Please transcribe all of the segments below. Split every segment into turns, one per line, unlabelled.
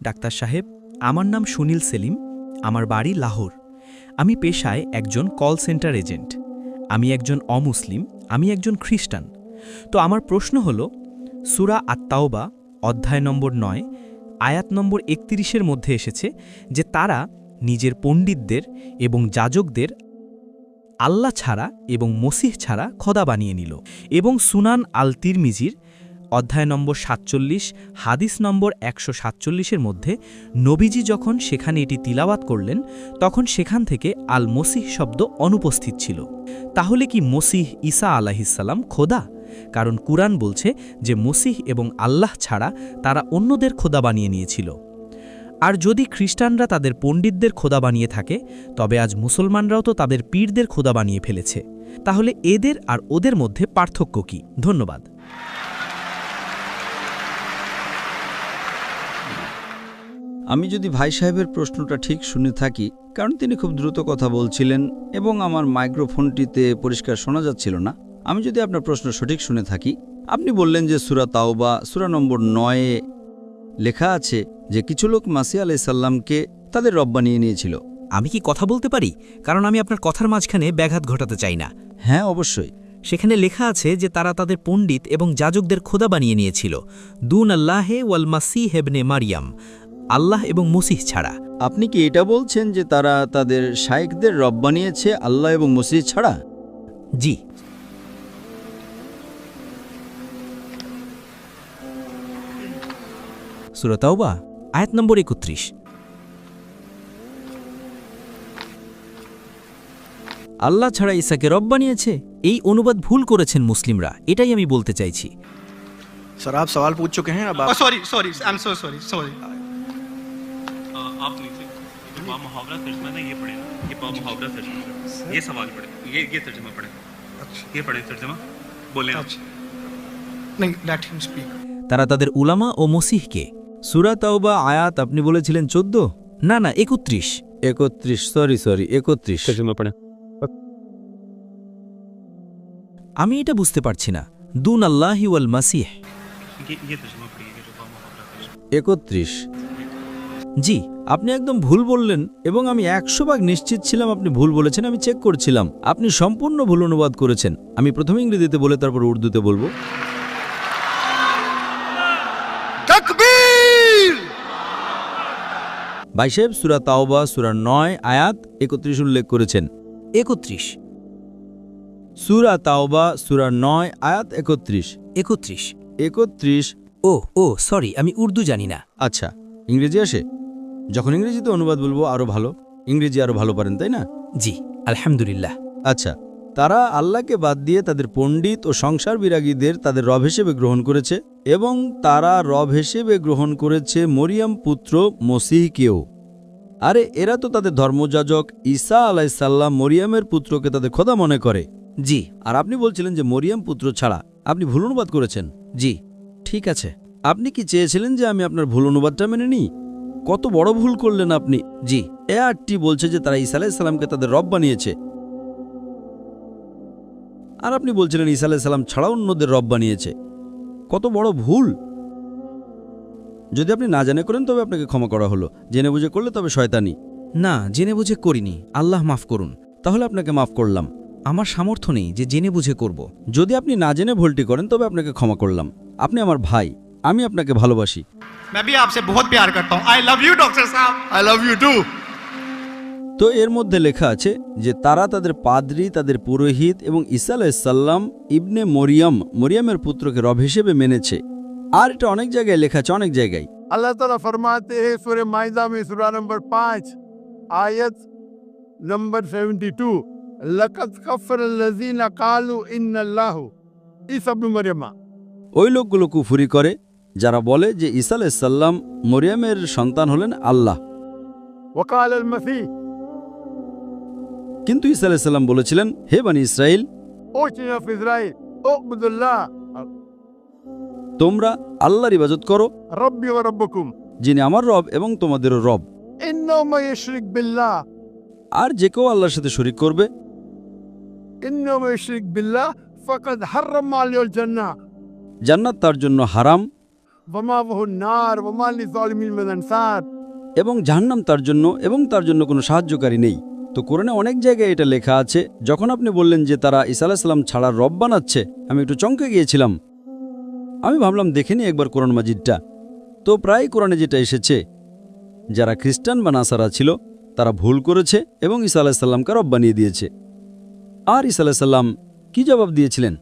Doctor সাহেব, আমার নাম সুনীল সেলিম, আমার বাড়ি লাহোর। আমি পেশায় একজন কল সেন্টার এজেন্ট। আমি একজন অমুসলিম, আমি একজন খ্রিস্টান। তো আমার প্রশ্ন হল, সূরা আত-তাওবা অধ্যায় নম্বর 9 আয়াত নম্বর 31-এর মধ্যে এসেছে যে তারা নিজের পণ্ডিতদের এবং যাজকদের আল্লাহ ছাড়া এবং মসিহ ছাড়া খোদা বানিয়ে নিল। এবং সুনান আল তিরমিজির অধ্যায় নম্বর 47 হাদিস নম্বর 147-এর মধ্যে নবীজি যখন সেখানে এটি তিলাওয়াত করলেন তখন সেখান থেকে আল মসিহ শব্দ অনুপস্থিত ছিল। তাহলে কি মসিহ ঈসা আলাইহিসসালাম খোদা? কারণ কুরআন বলছে যে মসিহ এবং আল্লাহ ছাড়া তারা অন্যদের খোদা বানিয়ে নিয়েছিল। আর যদি খ্রিস্টানরা তাদের পণ্ডিতদের খোদা বানিয়ে থাকে, তবে আজ মুসলমানরাও তো তাদের পীরদের খোদা বানিয়ে ফেলেছে। তাহলে এদের আর ওদের মধ্যে পার্থক্য কি? ধন্যবাদ।
আমি যদি ভাই সাহেবের প্রশ্নটা ঠিক শুনে থাকি, কারণ তিনি খুব দ্রুত কথা বলছিলেন এবং আমার মাইক্রোফোনটিতে পরিষ্কার শোনা যাচ্ছিল না, আমি যদি আপনার প্রশ্ন সঠিক শুনে থাকি, আপনি বললেন যে সূরা তাওবা সূরা নম্বর 9-এ লেখা আছে যে কিছু লোক মাসিহ আলাইহিস সালামকে তাদের রব বানিয়ে নিয়েছিল।
আমি কি কথা বলতে পারি? কারণ আমি আপনার কথার মাঝখানে ব্যাঘাত ঘটাতে চাই না।
হ্যাঁ, অবশ্যই।
সেখানে লেখা আছে যে তারা তাদের পণ্ডিত এবং যাজকদের খোদা বানিয়ে নিয়েছিল, দুন আল্লাহে ওয়াল মাসিহ ইবনে মারিয়াম, আল্লাহ এবং মসিহ ছাড়া।
আপনি কি এটা বলছেন যে তারা তাদের শায়েখদের রব বানিয়েছে আল্লাহ এবং মসিহ ছাড়া?
জি। সূরা তাওবা আয়াত নম্বর 31। আল্লাহ ছাড়া ঈসাকে রব বানিয়েছে, এই অনুবাদ ভুল করেছেন মুসলিমরা, এটাই আমি বলতে চাইছি।
सर आप सवाल पूछ चुके हैं, अब
sorry I am so sorry आप नहीं थे जो बा मुहावरा तर्जमा ना ये पढ़े ना, ये बा मुहावरा तर्जमा, ये सवाल पढ़े, ये तर्जमा पढ़े। अच्छा, ये पढ़े तर्जमा, बोले। अच्छा नहीं, लेट हिम स्पीक।
তারা তাদের উলামা ও মসিহকে।
সূরা তাওবা আয়াত আপনি বলেছিলেন 14?
না, 31।
31, সরি 31
तर्जमा पढ़े।
আমি এটা বুঝতে পারছি না। দুন আল্লাহি ওয়াল মাসিহ।
ये तर्जमा पढ़िए जो बा मुहावरा तर्जमा।
31।
জি।
আপনি একদম ভুল বললেন এবং আমি 100 ভাগ নিশ্চিত ছিলাম আপনি ভুল বলেছেন। আমি চেক করছিলাম, আপনি সম্পূর্ণ ভুল অনুবাদ করেছেন। আমি প্রথমে ইংরেজিতে বলে তারপর উর্দুতে বলবো।
तकबीर।
ভাই সাহেব, সূরা তাওবা সূরা 9 আয়াত 31 উল্লেখ করেছেন।
31।
সূরা তাওবা সূরা 9 আয়াত 31। 31।
ও সরি, আমি উর্দু জানি না।
আচ্ছা, ইংরেজি আসে? যখন ইংরেজিতে অনুবাদ বলবো আরো ভালো। ইংরেজি আরো ভালো পারেন, তাই না?
জি, আলহামদুলিল্লাহ।
আচ্ছা, তারা আল্লাহকে বাদ দিয়ে তাদের পণ্ডিত ও সংসার বিরাগীদের তাদের রব হিসেবে গ্রহণ করেছে এবং তারা রব হিসেবে গ্রহণ করেছে মরিয়ম পুত্র মসিহকেও। আরে এরা তো তাদের ধর্মযাজক ঈসা আলাইহিস সালাম মরিয়মের পুত্রকে তাদের খোদা মনে করে।
জি।
আর আপনি বলছিলেন যে মরিয়ম পুত্র ছাড়া। আপনি ভুল অনুবাদ করেছেন।
জি।
ঠিক আছে, আপনি কি চেয়েছিলেন যে আমি আপনার ভুল অনুবাদটা মেনে নিই? কত বড় ভুল করলেন আপনি।
জি।
এ আয়াতটি বলছে যে তারা ঈসা আলাইহিস সালামকে তাদের রব বানিয়েছে, আর আপনি বলছিলেন ঈসা আলাইহিস সালাম ছাড়া অন্যদের রব বানিয়েছে। কত বড় ভুল! যদি আপনি না জেনে করেন তবে আপনাকে ক্ষমা করা হলো, জেনে বুঝে করলে তবে শয়তানি।
না, জেনে বুঝে করিনি, আল্লাহ মাফ করুন।
তাহলে আপনাকে মাফ করলাম।
আমার সামর্থ্য নেই যে জেনে বুঝে করব।
যদি আপনি না জেনে ভুলটি করেন তবে আপনাকে ক্ষমা করলাম। আপনি আমার ভাই, আমি আপনাকে ভালোবাসি।
मैं भी आपसे बहुत प्यार करता हूँ। आई लव यू डॉक्टर साहब।
I love you too.
তো এর মধ্যে লেখা আছে যে তারা তাদের পাদ্রী, তাদের পুরোহিত এবং ঈসা আলাইহিস সালাম ইবনে মরিয়মের পুত্রকে রব হিসেবে মেনেছে। আর এটা অনেক জায়গায় লেখা আছে, অনেক জায়গায়।
अल्लाह ताला फरमाते हैं सूरह माइदा में सूरा नंबर 5 आयत नंबर 72, लक़द कफ़रल्लज़ीना क़ालू इन्नल्लाहु ईसा इब्न मरियम।
ওই লোকগুলো কুফরি করে যারা বলে যে ঈসা আলাইহিস সালাম মরিয়মের সন্তান হলেন আল্লাহ।
वक़ाल अल-मसीह,
কিন্তু ঈসা আলাইহিস সালাম বলেছিলেন, হে বনি ইসরাইল,
ओशना फी इस्राइल उअबुदुल्लाह
তোমরা আল্লাহর ইবাদত করো,
रब्बी व रब्बुकुम,
যিনি আমার রব এবং তোমাদেরও রব।
इन्नहु मान युशरिक बिल्लाह,
আর যে কেউ আল্লাহর সাথে শরীক করবে,
इन्नहु मान युशरिक बिल्लाह फ़क़द हर्रम अलैहिल जन्नह
জান্নাত তার জন্য হারাম।
वमा वहु नार वमा लिज़ालिमीन मिन अंसार।
এবং জাহান্নাম তার জন্য এবং তার জন্য কোনো সাহায্যকারী নেই। তো কোরআনে অনেক জায়গায় এটা লেখা আছে। যখন আপনি বললেন যে তারা ঈসা আলাইহিস সালাম ছাড়া রব বানাচ্ছে, আমি একটু চমকে গিয়েছিলাম। আমি ভাবলাম দেখে নি একবার কোরআন মাজিদটা। তো প্রায় কোরআনে যেটা এসেছে, যারা খ্রিস্টান বা নাসারা ছিল তারা ভুল করেছে এবং ঈসা আলাইহিস সালামকে রব বানিয়ে দিয়েছে। আর ঈসা আলাইহিস সালাম কি জবাব দিয়েছিলেন?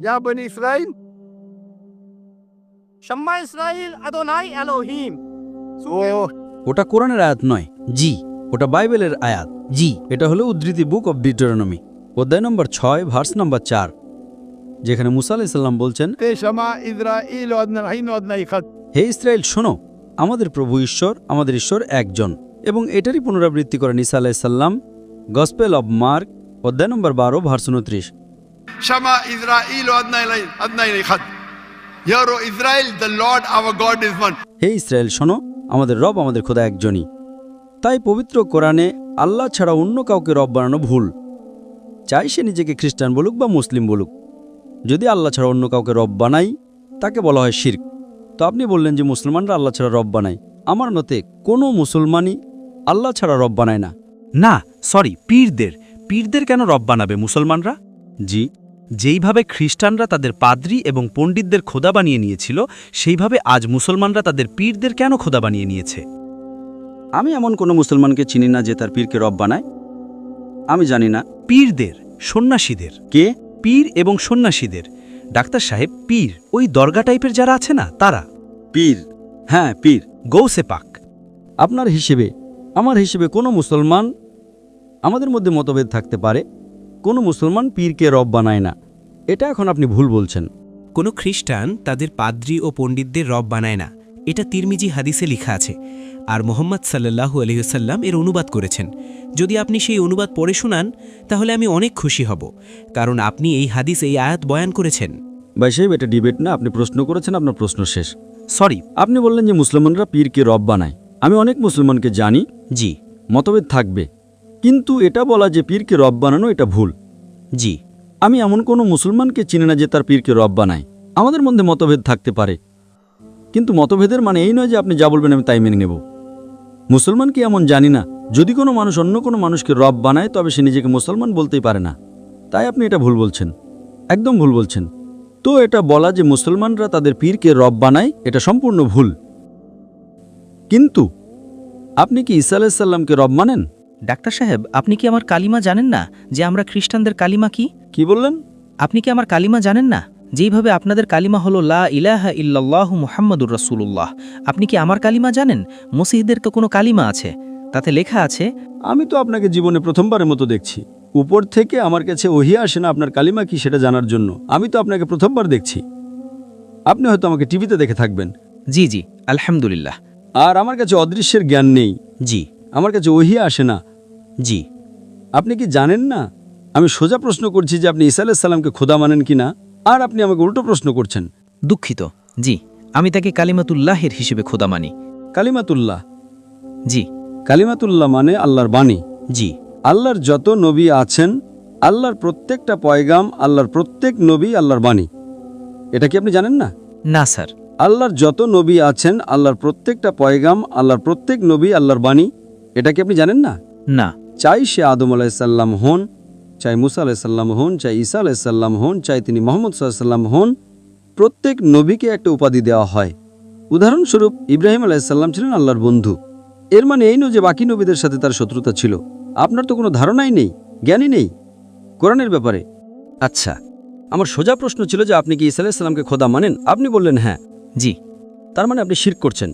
या बनी इस्राइल
शम्मा इस्राइल अदोनाई एलोहीम।
ওটা কোরআনের আয়াত নয়, জি ওটা বাইবেলের আয়াত, জি এটা হলো উদ্ধৃতি বুক অব ডিউটেরোনমি অধ্যায় নম্বর 6 ভার্স নম্বর 4, যেখানে মুসা আলাইহিস সালাম বলছেন,
शमा इस्राइल वदना रहीन वदना इखद।
হে ইসরায়েল শোনো, আমাদের প্রভু ঈশ্বর, আমাদের ঈশ্বর একজন। এবং এটারই পুনরাবৃত্তি করেন ঈসা আলাইহিস সালাম গসপেল অব মার্ক অধ্যায় নম্বর 12 ভার্স 29।
शमा इस्राइल वदना इखद। Hear O Israel the Lord our God is one.
হে ইসরায়েল শোনো, আমাদের রব, আমাদের খোদা একজনই। তাই পবিত্র কোরআনে আল্লাহ ছাড়া অন্য কাউকে রব বানানো ভুল, চাই সে নিজেকে খ্রিস্টান বলুক বা মুসলিম বলুক। যদি আল্লাহ ছাড়া অন্য কাউকে রব বানাই তাকে বলা হয় শিরক। তো আপনি বললেন যে মুসলমানরা আল্লাহ ছাড়া রব বানায়। আমার মতে কোনো মুসলমানই আল্লাহ ছাড়া রব বানায় না।
না সরি, পীরদের কেন রব বানাবে মুসলমানরা?
জি,
যেইভাবে খ্রিস্টানরা তাদের পাদ্রী এবং পণ্ডিতদের খোদা বানিয়ে নিয়েছিল, সেইভাবে আজ মুসলমানরা তাদের পীরদের কেন খোদা বানিয়ে নিয়েছে?
আমি এমন কোনো মুসলমানকে চিনি না যে তার পীরকে রব বানায়। আমি জানি না।
পীরদের, সন্ন্যাসীদের।
কে?
পীর এবং সন্ন্যাসীদের। ডাক্তার সাহেব, পীর ওই দরগা টাইপের যারা আছে না, তারা।
পীর? হ্যাঁ পীর।
গৌসে পাক।
আপনার হিসেবে, আমার হিসেবে কোনো মুসলমান, আমাদের মধ্যে মতভেদ থাকতে পারে, কোনো মুসলমান পীরকে রব বানায় না। এটা এখন আপনি ভুল বলছেন।
কোনো খ্রিস্টান তাদের পাদ্রী ও পণ্ডিতদের রব বানায় না, এটা তিরমিজি হাদিসে লেখা আছে। আর মোহাম্মদ সাল্লাল্লাহু আলাইহি ওয়াসাল্লাম এর অনুবাদ করেছেন। যদি আপনি সেই অনুবাদ পড়ে শোনান তাহলে আমি অনেক খুশি হব, কারণ আপনি এই হাদিস, এই আয়াত বয়ান করেছেন।
ভাই সাহেব, এটা ডিবেট না, আপনি প্রশ্ন করেছেন, আপনার প্রশ্ন শেষ।
সরি,
আপনি বললেন যে মুসলমানরা পীরকে রব বানায়। আমি অনেক মুসলমানকে জানি,
জি
মতভেদ থাকবে, কিন্তু এটা বলা যে পীরকে রব বানানো এটা ভুল।
জি।
আমি এমন কোনো মুসলমানকে চিনি না যে তার পীরকে রব বানায়। আমাদের মধ্যে মতভেদ থাকতে পারে, কিন্তু মতভেদের মানে এই নয় যে আপনি যা বলবেন আমি তাই মেনে নেব। মুসলমানকে এমন জানি না, যদি কোনো মানুষ অন্য কোনো মানুষকে রব বানায় তবে সে নিজেকে মুসলমান বলতেই পারে না। তাই আপনি এটা ভুল বলছেন, একদম ভুল বলছেন। তো এটা বলা যে মুসলমানরা তাদের পীরকে রব বানায়, এটা সম্পূর্ণ ভুল। কিন্তু আপনি কি ঈসা আলাইহিস সালামকে রব মানেন?
ডাক্তার সাহেব, আপনি কি আমার কালিমা জানেন না যে আমরা খ্রিস্টানদের কালিমা কি?
কি বললেন?
আপনি কি আমার কালিমা জানেন না? যেইভাবে আপনাদের কালিমা হলো লা ইলাহা ইল্লাল্লাহু মুহাম্মাদুর রাসূলুল্লাহ, আপনি কি আমার কালিমা জানেন? মসিহদের তো কোনো কালিমা আছে, তাতে লেখা আছে।
আমি তো আপনাকে জীবনে প্রথমবারের মতো দেখছি। উপর থেকে আমার কাছে ওহী আসে না আপনার কালিমা কি সেটা জানার জন্য। আমি তো আপনাকে প্রথমবার দেখছি। আপনি হয়তো আমাকে টিভিতে দেখে থাকবেন।
জি জি, আলহামদুলিল্লাহ।
আর আমার কাছে অদৃশ্যের জ্ঞান নেই।
জি।
আমার কাছে ওহী আসে না।
জি।
আপনি কি জানেন না? আমি সোজা প্রশ্ন করছি যে আপনি ঈসা আলাইহিস সালামকে খোদা মানেন কিনা, আর আপনি আমাকে উল্টো প্রশ্ন করছেন।
দুঃখিত, জি আমি তাকে কালিমাতুল্লাহের হিসেবে খোদা মানি।
কালিমাতুল্লাহ?
জি।
কালিমাতুল্লাহ মানে আল্লাহর বাণী।
জি।
আল্লাহর যত নবী আছেন, আল্লাহর প্রত্যেকটা পয়গাম, আল্লাহর প্রত্যেক নবী আল্লাহর বাণী। এটা কি আপনি জানেন না?
না স্যার।
আল্লাহর যত নবী আছেন, আল্লাহর প্রত্যেকটা পয়গাম, আল্লাহর প্রত্যেক নবী আল্লাহর বাণী। এটা কি আপনি জানেন না?
না।
চাই সে আদম আলাইহিস সালাম হন, চাই মুসা আলাইহিস সালাম হন, চাই ঈসা আলাইহিস সালাম হন, চাই তিনি মুহাম্মদ সাল্লাল্লাহু আলাইহি ওয়াসাল্লাম হন, প্রত্যেক নবীকে একটা উপাধি দেওয়া হয়। উদাহরণস্বরূপ ইব্রাহিম আলাইহিস সালাম ছিলেন আল্লাহর বন্ধু। এর মানে এই নয় যে বাকি নবীদের সাথে তার শত্রুতা ছিল। আপনার তো কোনো ধারণাই নেই, জ্ঞানই নেই কোরআনের ব্যাপারে। আচ্ছা, আমার সোজা প্রশ্ন ছিল যে আপনি কি ঈসা আলাইহিস সালামকে খোদা মানেন? আপনি বললেন হ্যাঁ।
জি।
তার মানে আপনি শিরক করছেন।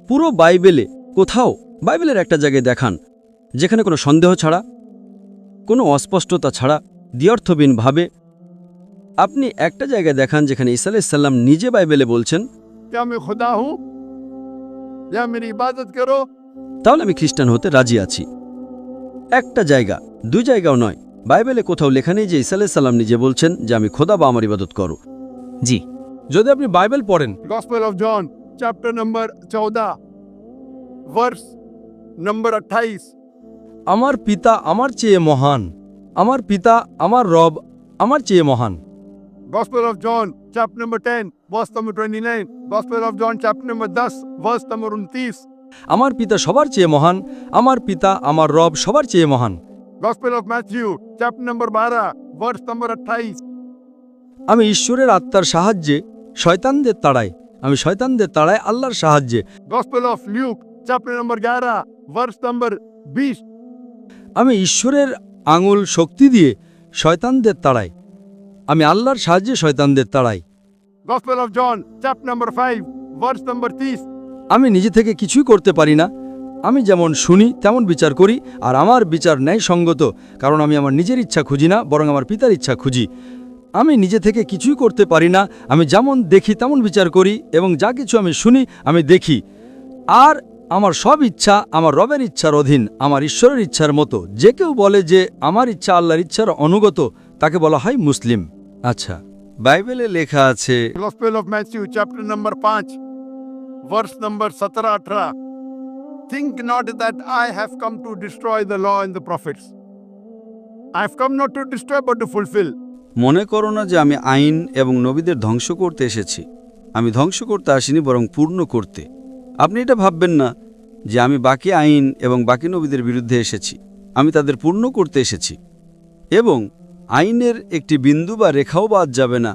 পুরো বাইবেলে কোথাও, বাইবেলের একটা জায়গায় দেখান যেখানে কোনো সন্দেহ ছাড়া, কোনো অস্পষ্টতা ছাড়া, দ্ব্যর্থহীনভাবে আপনি একটা জায়গায় দেখান যেখানে ঈসা আলাইহিস সালাম নিজে বাইবেলে বলছেন,
क्या मैं खुदा हूँ या मेरी इबादत करो।
তাহলে আমি খ্রিস্টান হতে রাজি আছি। একটা জায়গা, দুই জায়গাও নয়, বাইবেলে কোথাও লেখা নেই যে ঈসা আলাইহিস সালাম নিজে বলছেন যে আমি খোদা বা আমার ইবাদত করো।
জি।
যদি আপনি বাইবেল পড়েন,
gospel of John chapter number 14 verse number 28,
আমার পিতা আমার চেয়ে মহান, আমার পিতা আমার রব আমার চেয়ে মহান।
Gospel of John, chapter number 10, verse number 29. Gospel of John, chapter number 10, verse number 29.
আমার পিতা সবার চেয়ে মহান, আমার পিতা আমার রব সবার চেয়ে মহান।
Gospel of Matthew, chapter number 12, verse number 28.
আমি ঈশ্বরের আত্মার সাহায্যে শয়তানদের তাড়াই, আমি শয়তানদের তাড়াই আল্লাহর সাহায্যে।
Gospel of Luke, chapter number 11, verse number 20.
আমি ঈশ্বরের আঙুল শক্তি দিয়ে শয়তানদের তাড়াই, আমি আল্লাহর সাহায্যে শয়তানদের তাড়াই।
Gospel of John, chapter number 5, verse number 30.
আমি নিজে থেকে কিছুই করতে পারি না, আমি যেমন শুনি তেমন বিচার করি, আর আমার বিচার ন্যায়সঙ্গত, কারণ আমি আমার নিজের ইচ্ছা খুঁজি না, বরং আমার পিতার ইচ্ছা খুঁজি। আমি নিজে থেকে কিছুই করতে পারি না, আমি যেমন দেখি তেমন বিচার করি, এবং যা কিছু আমি শুনি আমি দেখি। আর আমার সব ইচ্ছা আমার রবের ইচ্ছার অধীন, আমার ঈশ্বরের ইচ্ছার মতো। যে কেউ বলে যে আমার ইচ্ছা আল্লাহর ইচ্ছার অনুগত, তাকে বলা হয় মুসলিম।
আচ্ছা, বাইবেলে লেখা আছে,
Gospel of Matthew, chapter number 5, verse number 17-18. Think not that I have come to destroy the law and the prophets. I have come not to destroy but to fulfill.
মনে করো না যে আমি আইন এবং নবীদের ধ্বংস করতে এসেছি। আমি ধ্বংস করতে আসিনি, বরং পূর্ণ করতে। আপনি এটা ভাববেন না যে আমি বাকি আইন এবং বাকি নবীদের বিরুদ্ধে এসেছি। আমি তাদের পূর্ণ করতে এসেছি, এবং আইনের একটি বিন্দু বা রেখাও বাদ যাবে না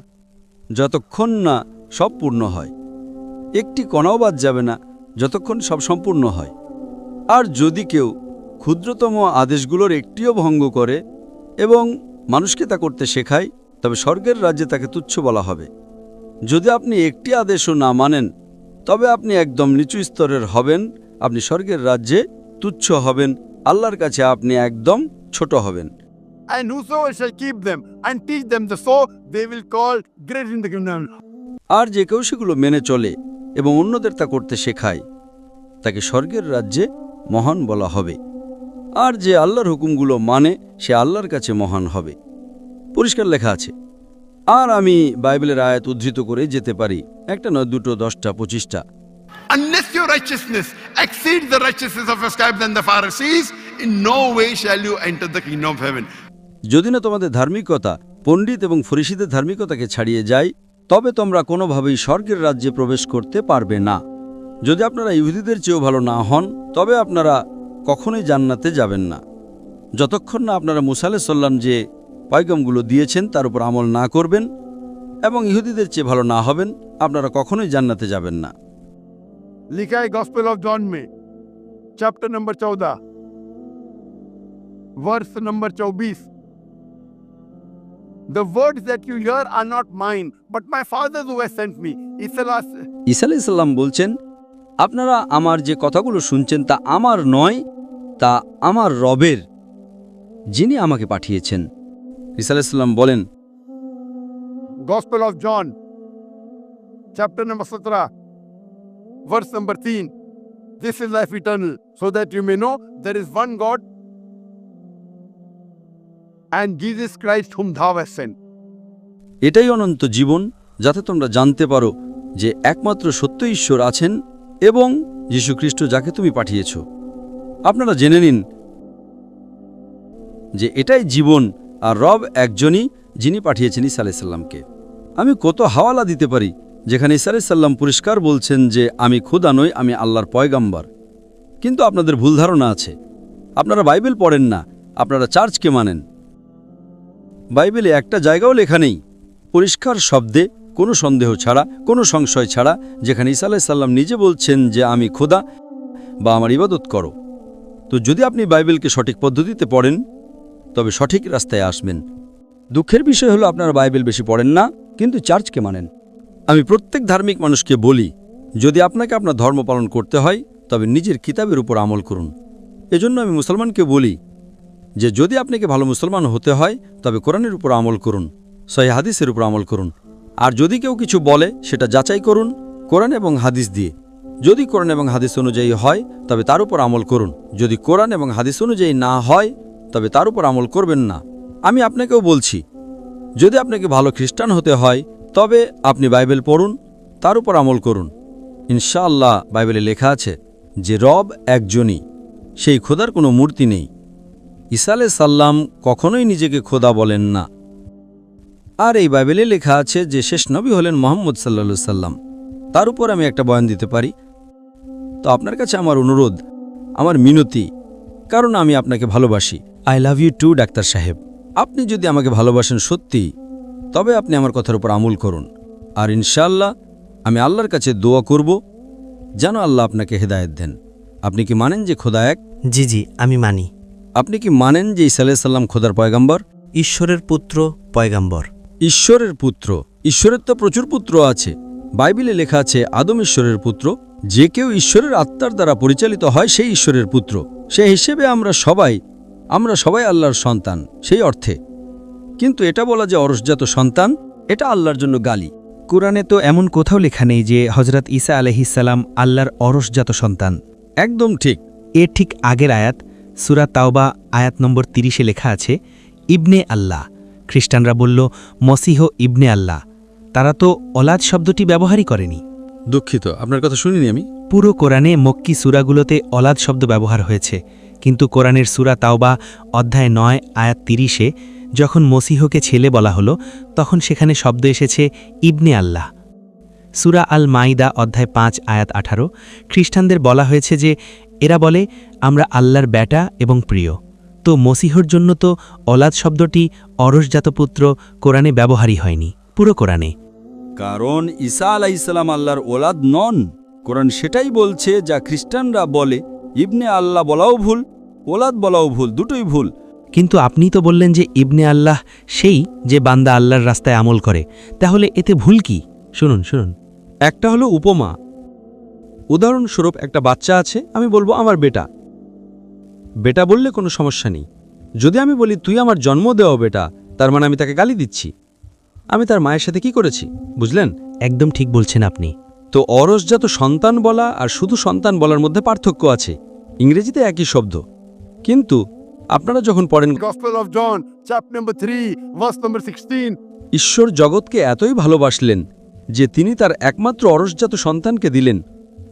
যতক্ষণ না সব পূর্ণ হয়। একটি কণাও বাদ যাবে না যতক্ষণ সব সম্পূর্ণ হয়। আর যদি কেউ ক্ষুদ্রতম আদেশগুলোর একটিও ভঙ্গ করে এবং মানুষকে তা করতে শেখায়, তবে স্বর্গের রাজ্যে তাকে তুচ্ছ বলা হবে। যদি আপনি একটি আদেশও না মানেন, তবে আপনি একদম নিচু স্তরের হবেন, আপনি স্বর্গের রাজ্যে তুচ্ছ হবেন, আল্লাহর কাছে আপনি একদম ছোট হবেন।
And whosoever shall keep them and teach them the so, they will call great in the kingdom.
আর যে কেউ সেগুলো মেনে চলে এবং অন্যদের তা করতে শেখায়, তাকে স্বর্গের রাজ্যে মহান বলা হবে। আর যে আল্লাহর হুকুমগুলো মানে, সে আল্লাহর কাছে মহান হবে। পরিষ্কার লেখা আছে। আর আমি বাইবেলের আয়াত উদ্ধৃত করে যেতে পারি, একটা নয়, দুটো, 10টা, 25টা।
Unless your righteousness exceeds the righteousness of your scribes and the Pharisees, in no way shall you enter the kingdom of heaven.
যদি না তোমাদের ধার্মিকতা পণ্ডিত এবং ফরিসীদের ধার্মিকতাকে ছাড়িয়ে যায়, তবে তোমরা কোনোভাবেই স্বর্গের রাজ্যে প্রবেশ করতে পারবে না। যদি আপনারা ইহুদিদের চেয়েও ভালো না হন, তবে আপনারা কখনোই জান্নাতে যাবেন না। যতক্ষণ না আপনারা মুসা আলাইহিস সালাম যে পয়গামগুলো দিয়েছেন তার উপর আমল না করবেন এবং ইহুদিদের চেয়ে ভালো না হবেন, আপনারা কখনোই জান্নাতে যাবেন না।
लिखा है गॉस्पेल ऑफ जॉन में chapter number 14 verse number 24. The words that you hear are not mine, but my Father who has sent me.
ঈসা আলাইহিস সালাম বলছেন, আপনারা আমার যে কথাগুলো শুনছেন তা আমার নয়, তা আমার রবের, যিনি আমাকে পাঠিয়েছেন। ঈসা আলাইহিস সালাম বলেন,
Gospel of John chapter number 17 verse number 3. This is life eternal, so that you may know there is one God and Jesus Christ whom thou hast sent.
এটাই অনন্ত জীবন, যাতে তোমরা জানতে পারো যে একমাত্র সত্য ঈশ্বর আছেন এবং যীশু খ্রিস্ট যাকে তুমি পাঠিয়েছ। আপনারা জেনে নিন যে এটাই জীবন, আর রব একজনই, যিনি পাঠিয়েছেন ঈসা আলাইহিস সালামকে। আমি কত হাওয়ালা দিতে পারি যেখানে ঈসা আলাইহিস সালাম পরিষ্কার বলছেন যে আমি খোদা নই, আমি আল্লাহর পয়গাম্বর। কিন্তু আপনাদের ভুল ধারণা আছে। আপনারা বাইবেল পড়েন না, আপনারা চার্চকে মানেন। বাইবেলে একটা জায়গাও লেখা নেই পরিষ্কার শব্দে, কোনো সন্দেহ ছাড়া, কোনো সংশয় ছাড়া, যেখানে ঈসা আলাইহিস সালাম নিজে বলছেন যে আমি খোদা বা আমার ইবাদত করো। তো যদি আপনি বাইবেলকে সঠিক পদ্ধতিতে পড়েন, তবে সঠিক রাস্তায় আসবেন। দুঃখের বিষয় হলো আপনারা বাইবেল বেশি পড়েন না, কিন্তু চার্চকে মানেন। আমি প্রত্যেক ধার্মিক মানুষকে বলি, যদি আপনাকে আপনার ধর্ম পালন করতে হয়, তবে নিজের কিতাবের উপর আমল করুন। এজন্য আমি মুসলমানকে বলি যে যদি আপনাকে ভালো মুসলমান হতে হয়, তবে কোরআনের উপর আমল করুন, সহিহ হাদিসের উপর আমল করুন। আর যদি কেউ কিছু বলে, সেটা যাচাই করুন কোরআন এবং হাদিস দিয়ে। যদি কোরআন এবং হাদিস অনুযায়ী হয়, তবে তার উপর আমল করুন। যদি কোরআন এবং হাদিস অনুযায়ী না হয়, তবে তার উপর আমল করবেন না। আমি আপনাকেও বলছি, যদি আপনাকে ভালো খ্রিস্টান হতে হয়, তবে আপনি বাইবেল পড়ুন, তার উপর আমল করুন। ইনশাআল্লাহ বাইবেলে লেখা আছে যে রব একজনই, সেই খোদার কোনো মূর্তি নেই। ঈসা আলাইহিস সালাম কখনোই নিজেকে খোদা বলেন না। আর এই বাইবেলে লেখা আছে যে শেষ নবী হলেন মোহাম্মদ সাল্লাল্লাহু আলাইহি সাল্লাম। তার উপর আমি একটা বয়ান দিতে পারি। তো আপনার কাছে আমার অনুরোধ, আমার মিনতি, কারণ আমি আপনাকে ভালোবাসি। I love you too doctor সাহেব। আপনি যদি আমাকে ভালোবাসেন সত্যি, তবে আপনি আমার কথার উপর আমল করুন। আর ইনশাআল্লাহ আমি আল্লাহর কাছে দোয়া করব যেন আল্লাহ আপনাকে হেদায়েত দেন। আপনি কি মানেন যে খোদা এক?
জি জি, আমি মানি।
আপনি কি মানেন যে ঈসা আলাইহিস সালাম খোদার পয়গাম্বর?
ঈশ্বরের পুত্র, পয়গাম্বর।
ঈশ্বরের পুত্র। ঈশ্বরের তো প্রচুর পুত্র আছে। বাইবেলে লেখা আছে আদম ঈশ্বরের পুত্র। যে কেউ ঈশ্বরের আত্মার দ্বারা পরিচালিত হয় সেই ঈশ্বরের পুত্র। সেই হিসেবে আমরা সবাই আল্লাহর সন্তান সেই অর্থে। কিন্তু এটা বলা যে অরসজাত সন্তান, এটা আল্লাহর জন্য গালি।
কোরআনে তো এমন কোথাও লেখা নেই যে হজরত ঈসা আলাইহিসসালাম আল্লাহর অরসজাত সন্তান।
একদম ঠিক।
এর ঠিক আগের আয়াত সূরা তাওবা আয়াত নম্বর 30-এ লেখা আছে ইবনে আল্লাহ। খ্রিস্টানরা বলল মসিহ ইবনে আল্লাহ। তারা তো অলাদ শব্দটি ব্যবহারই করেনি।
দুঃখিত, আপনার কথা শুনিনি আমি।
পুরো কোরআনে মক্কি সূরাগুলোতে অলাদ শব্দ ব্যবহার হয়েছে, কিন্তু কোরআনের সূরা তাওবা অধ্যায় 9 আয়াত 30-এ যখন মসিহকে ছেলে বলা হলো, তখন সেখানে শব্দ এসেছে ইবনে আল্লাহ। সূরা আল মাইদা অধ্যায় 5 আয়াত 18 খ্রিস্টানদের বলা হয়েছে যে এরা বলে আমরা আল্লাহর বেটা এবং প্রিয়। তো মসিহর জন্য তো অলাদ শব্দটি অরসজাত পুত্র কোরআনে ব্যবহারই হয়নি পুরো কোরআনে।
কারণ ঈসা আলাইহিস সালাম আল্লাহর ওলাদ নন। কোরআন সেটাই বলছে যা খ্রিস্টানরা বলে। ইবনে আল্লাহ বলাও ভুল, ওলাদ বলাও ভুল, দুটোই ভুল।
কিন্তু আপনি তো বললেন যে ইবনে আল্লাহ সেই যে বান্দা আল্লাহর রাস্তায় আমল করে, তাহলে এতে ভুল কি? শুনুন। একটা হলো উপমা। উদাহরণস্বরূপ একটা বাচ্চা আছে, আমি বলবো আমার বেটা। বেটা বললে কোনো সমস্যা নেই। যদি আমি বলি তুই আমার জন্ম দেওয়া বেটা, তার মানে আমি তাকে গালি দিচ্ছি। আমি তার মায়ের সাথে কি করেছি, বুঝলেন? একদম ঠিক বলছেন আপনি। তো অরসজাত সন্তান বলা আর শুধু সন্তান বলার মধ্যে পার্থক্য আছে। ইংরেজিতে একই শব্দ, কিন্তু আপনারা যখন পড়েন
Gospel of John, chapter number 3, verse number 16.
ঈশ্বর জগৎকে এতই ভালোবাসলেন যে তিনি তার একমাত্র অরসজাত সন্তানকে দিলেন,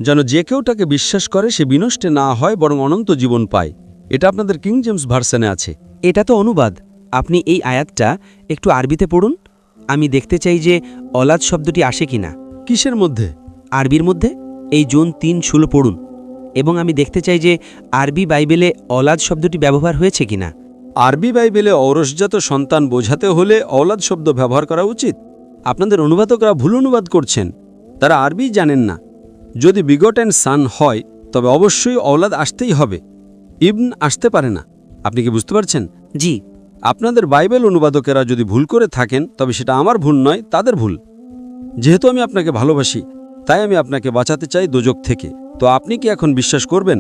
যেন যে কেউ তাকে বিশ্বাস করে সে বিনষ্টে না হয় বরং অনন্ত জীবন পায়। এটা আপনাদের কিং জেমস ভার্সনে আছে।
এটা তো অনুবাদ। আপনি এই আয়াতটা একটু আরবিতে পড়ুন। আমি দেখতে চাই যে অলাদ শব্দটি আসে কিনা।
কিসের মধ্যে?
আরবির মধ্যে। এই জোন 3:16 পড়ুন, এবং আমি দেখতে চাই যে আরবি বাইবেলে অলাদ শব্দটি ব্যবহার হয়েছে কিনা।
আরবি বাইবেলে অরসজাত সন্তান বোঝাতে হলে অলাদ শব্দ ব্যবহার করা উচিত। আপনাদের অনুবাদকরা ভুল অনুবাদ করছেন। তারা আরবি জানেন না। যদি বিগটেন সান হয় তবে অবশ্যই অলাদ আসতেই হবে, ইবন আসতে পারে না। আপনি কি বুঝতে পারছেন?
জি।
আপনাদের বাইবেল অনুবাদকেরা যদি ভুল করে থাকেন তবে সেটা আমার ভুল নয়, তাদের ভুল। যেহেতু আমি আপনাকে ভালোবাসি, তাই আমি আপনাকে বাঁচাতে চাই দোজক থেকে। তো আপনি কি এখন বিশ্বাস করবেন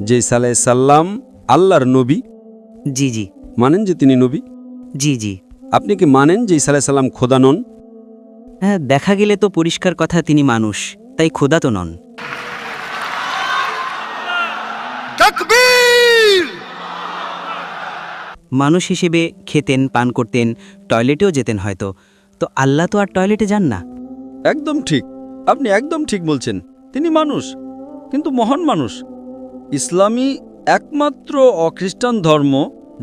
যে ঈসা আলাইহিস সালাম আল্লাহর নবী?
জি জি।
মানেন যে তিনি নবী?
জি জি।
আপনি কি মানেন যে ঈসা আলাইহিস সালাম খোদা নন?
হ্যাঁ, দেখা গেলে তো পরিষ্কার কথা তিনি মানুষ, তাই খোদা তো নন।
तकबीर!
মানুষ হিসেবে খেতেন, পান করতেন, টয়লেটেও যেতেন হয়তো। তো আল্লাহ তো আর টয়লেটে যান না।
একদম ঠিক, আপনি একদম ঠিক বলছেন। তিনি মানুষ, কিন্তু মহান মানুষ। ইসলামী একমাত্র অখ্রিস্টান ধর্ম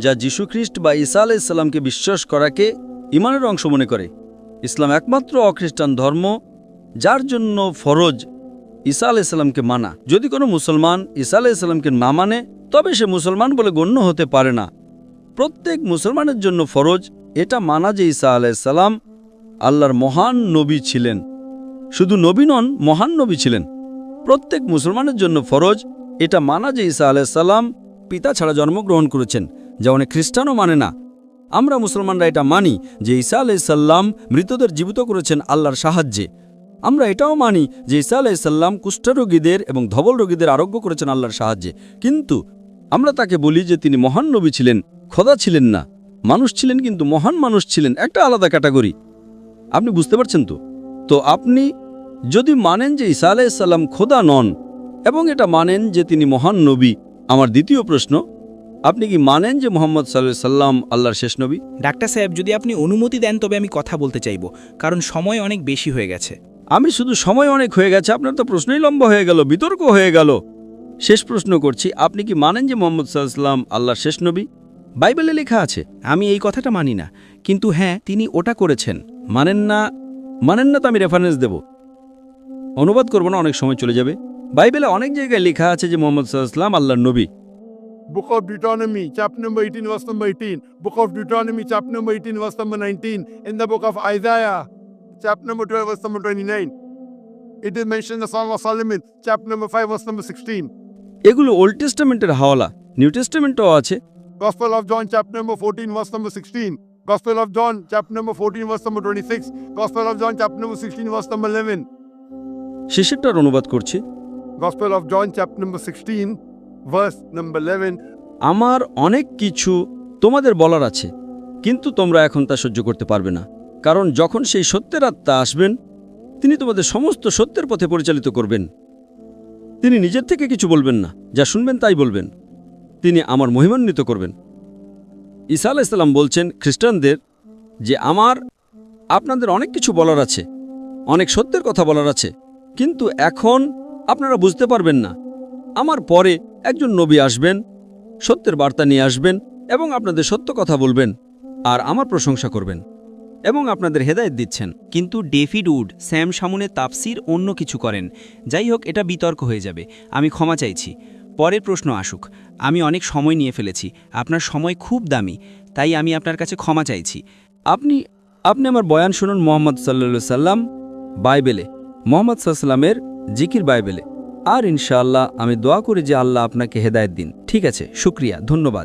যা যীশুখ্রিস্ট বা ঈসা আলাইহিস সালামকে বিশ্বাস করাকে ঈমানের অংশ মনে করে। ইসলাম একমাত্র অখ্রিস্টান ধর্ম যার জন্য ফরজ ঈসা আলাইহিস সালামকে মানা। যদি কোনো মুসলমান ঈসা আলাইহিস সালামকে না মানে তবে সে মুসলমান বলে গণ্য হতে পারে না। প্রত্যেক মুসলমানের জন্য ফরজ এটা মানা যে ঈসা আলাইহিস সালাম আল্লাহর মহান নবী ছিলেন। শুধু নবী নন, মহান নবী ছিলেন। প্রত্যেক মুসলমানের জন্য ফরজ এটা মানা যে ঈসা আলাইহিস সালাম পিতা ছাড়া জন্মগ্রহণ করেছেন, যা অনেক খ্রিস্টানও মানে না। আমরা মুসলমানরা এটা মানি যে ঈসা আলাইহিস সালাম মৃতদের জীবিত করেছেন আল্লাহর সাহায্যে। আমরা এটাও মানি যে ঈসা আলাইহিস সালাম কুষ্ঠরোগীদের এবং ধবল রোগীদের আরোগ্য করেছেন আল্লাহর সাহায্যে। কিন্তু আমরা তাকে বলি যে তিনি মহান নবী ছিলেন, খোদা ছিলেন না। মানুষ ছিলেন, কিন্তু মহান মানুষ ছিলেন, একটা আলাদা ক্যাটাগরি। আপনি বুঝতে পারছেন তো? তো আপনি যদি মানেন যে ঈসা আলাইহিস সালাম খোদা নন এবং এটা মানেন যে তিনি মহান নবী, আমার দ্বিতীয় প্রশ্ন, আপনি কি মানেন যে মুহাম্মদ সাল্লাল্লাহু আলাইহি সাল্লাম আল্লাহর শেষ নবী?
ডাক্তার সাহেব, যদি আপনি অনুমতি দেন তবে আমি কথা বলতে চাইব, কারণ সময় অনেক বেশি হয়ে গেছে।
আমি শুধু সময় অনেক হয়ে গেছে, আপনার তো প্রশ্নই লম্বা হয়ে গেল, বিতর্ক হয়ে গেল। শেষ প্রশ্ন করছি, আপনি কি মানেন যে মুহাম্মদ সাল্লাল্লাহু আলাইহি সাল্লাম আল্লাহর শেষ নবী? বাইবেলে লেখা আছে।
আমি এই কথাটা মানি না, কিন্তু হ্যাঁ তিনি ওটা করেছেন।
মানেন না তো আমি রেফারেন্স দেব, অনুবাদ করব না, অনেক সময় চলে যাবে। বাইবেলে অনেক জায়গায় লেখা আছে যে মোহাম্মদ সাল্লাল্লাহু আলাইহি ওয়াসাল্লাম আল্লাহর নবী।
Book of Deuteronomy, chapter number 18, verse number 18. Book of Deuteronomy, chapter number 18, verse number 19. In the book of Isaiah, chapter number 12, verse number 29. It is mentioned in the Song of Solomon, chapter number 5, verse number 16.
এগুলো old টেস্টামেন্টের হাওয়ালা, new টেস্টামেন্টও আছে।
Gospel of John, chapter number 14, verse number 16. Gospel of John, chapter number 14, verse number 26. Gospel of John, chapter number 16, verse number 11.
শেষেরটার অনুবাদ করছি।
Gospel of John, chapter number 16, verse number 11.
আমার অনেক কিছু তোমাদের বলার আছে, কিন্তু তোমরা এখন তা সহ্য করতে পারবে না, কারণ যখন সেই সত্যের আত্মা আসবেন তিনি তোমাদের সমস্ত সত্যের পথে পরিচালিত করবেন। তিনি নিজের থেকে কিছু বলবেন না, যা শুনবেন তাই বলবেন। তিনি আমার মহিমান্বিত করবেন। ঈসা আলাইহিস সালাম বলছেন খ্রিস্টানদের যে আপনাদের অনেক কিছু বলার আছে, অনেক সত্যের কথা বলার আছে, কিন্তু এখন আপনারা বুঝতে পারবেন না। আমার পরে একজন নবী আসবেন, সত্যের বার্তা নিয়ে আসবেন এবং আপনাদের সত্য কথা বলবেন আর আমার প্রশংসা করবেন এবং আপনাদের হেদায়েত দিচ্ছেন।
কিন্তু ডেভিড উড স্যাম শামুনের তাফসির অন্য কিছু করেন। যাই হোক, এটা বিতর্ক হয়ে যাবে, আমি ক্ষমা চাইছি। পরের প্রশ্ন আসুক। আমি অনেক সময় নিয়ে ফেলেছি, আপনার সময় খুব দামি, তাই আমি আপনার কাছে ক্ষমা চাইছি।
আপনি আমার বয়ান শুনুন মুহাম্মদ সাল্লাল্লাহু আলাইহি সাল্লাম বাইবেলে, মুহাম্মদ সাল্লাল্লাহু আলাইহি সাল্লামের জিকির বাইবেলে, আর ইনশাআল্লাহ আমি দোয়া করি যে আল্লাহ আপনাকে হেদায়েত দিন।
ঠিক আছে, শুকরিয়া, ধন্যবাদ।